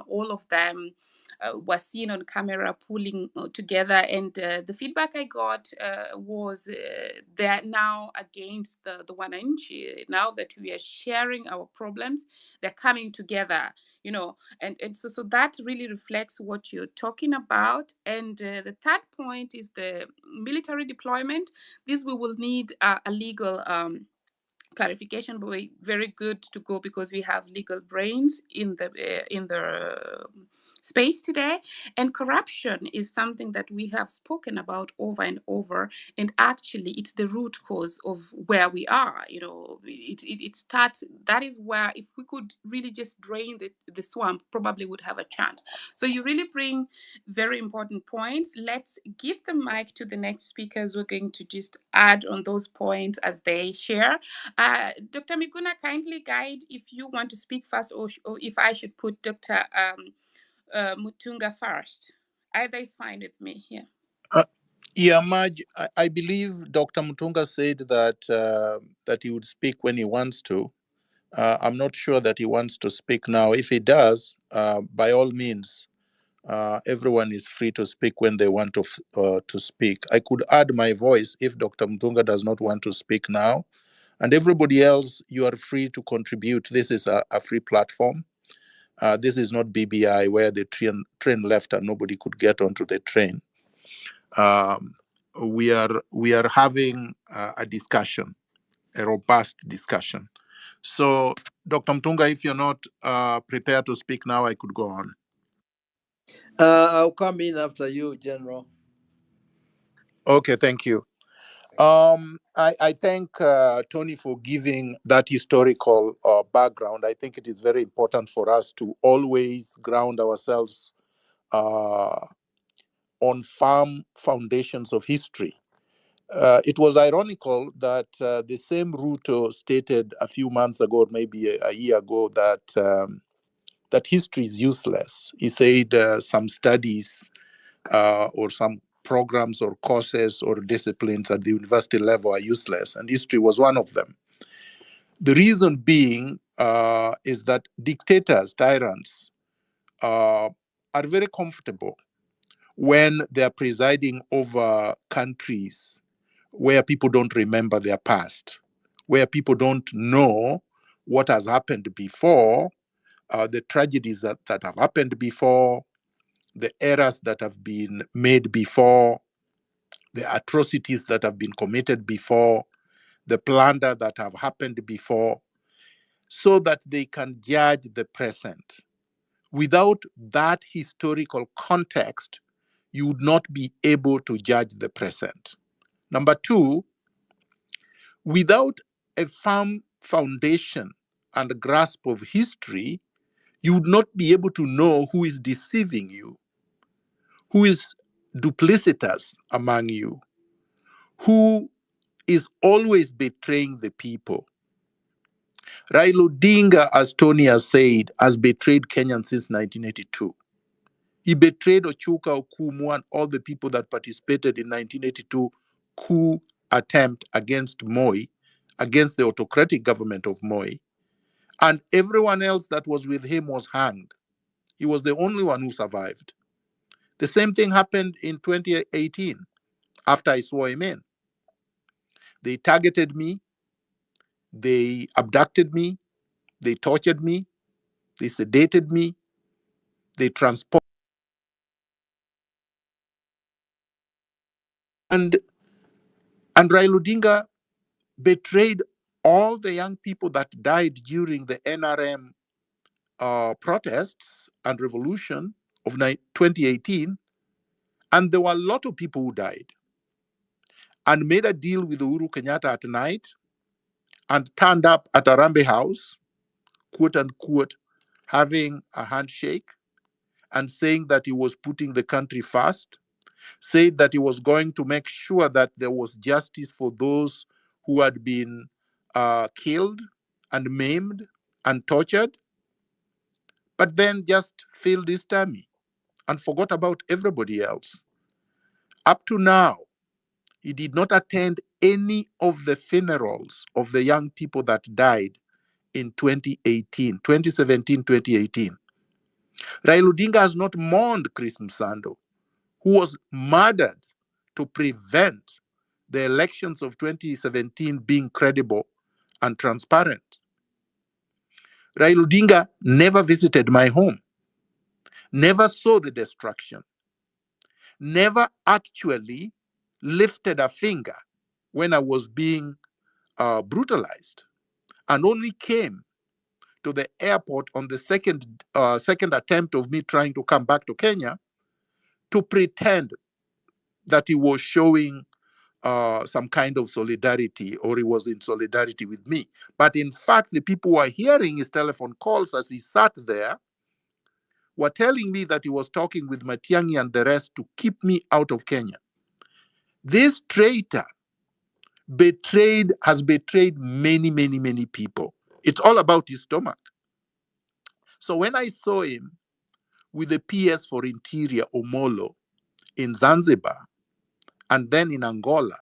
all of them were seen on camera pulling together. And the feedback I got was they're now against the one inch. Now that we are sharing our problems, they're coming together, and so that really reflects what you're talking about. And the third point is the military deployment. This we will need a legal clarification, but we're very good to go because we have legal brains in the space today. And corruption is something that we have spoken about over and over, and actually it's the root cause of where we are. It starts, that is where, if we could really just drain the swamp, probably would have a chance. So you really bring very important points. Let's give the mic to the next speakers. We're going to just add on those points as they share. Dr. Miguna, kindly guide if you want to speak first, or if I should put Dr. Mutunga first. Either is fine with me here. Yeah, Maj, I believe Dr. Mutunga said that he would speak when he wants to. I'm not sure that he wants to speak now. If he does, by all means, everyone is free to speak when they want to speak. I could add my voice if Dr. Mutunga does not want to speak now. And everybody else, you are free to contribute. This is a free platform. This is not BBI where the train left and nobody could get onto the train. We are having a discussion, a robust discussion. So, Dr. Mtunga, if you're not prepared to speak now, I could go on. I'll come in after you, General. Okay, thank you. I thank Tony for giving that historical background. I think it is very important for us to always ground ourselves on firm foundations of history. It was ironical that the same Ruto stated a few months ago, or maybe a year ago, that history is useless. He said some studies or some programs or courses or disciplines at the university level are useless, and history was one of them. The reason being is that dictators, tyrants, are very comfortable when they are presiding over countries where people don't remember their past, where people don't know what has happened before, the tragedies that have happened before, the errors that have been made before, the atrocities that have been committed before, the plunder that have happened before, so that they can judge the present. Without that historical context, you would not be able to judge the present. Number two, without a firm foundation and grasp of history, you would not be able to know who is deceiving you, who is duplicitous among you, who is always betraying the people. Raila Odinga, as Tony has said, has betrayed Kenyans since 1982. He betrayed Ochuka Okumu and all the people that participated in 1982 coup attempt against Moi, against the autocratic government of Moi. And everyone else that was with him was hanged. He was the only one who survived. The same thing happened in 2018 after I swore him in. They targeted me, they abducted me, they tortured me, they sedated me, they transported. And Raila Odinga betrayed all the young people that died during the NRM protests and revolution of 2018. And there were a lot of people who died, and made a deal with Uhuru Kenyatta at night and turned up at Arambe House, quote unquote, having a handshake and saying that he was putting the country first, said that he was going to make sure that there was justice for those who had been killed and maimed and tortured, but then just filled his tummy and forgot about everybody else. Up to now, he did not attend any of the funerals of the young people that died in 2018, 2017, 2018. Raila Odinga has not mourned Chris Msando, who was murdered to prevent the elections of 2017 being credible and transparent. Raila Odinga never visited my home, never saw the destruction, never actually lifted a finger when I was being brutalized, and only came to the airport on the second attempt of me trying to come back to Kenya to pretend that he was showing some kind of solidarity, or he was in solidarity with me. But in fact, the people who are hearing his telephone calls as he sat there were telling me that he was talking with Matiang'i and the rest to keep me out of Kenya. This traitor has betrayed many, many, many people. It's all about his stomach. So when I saw him with the PS for Interior, Omolo, in Zanzibar, and then in Angola,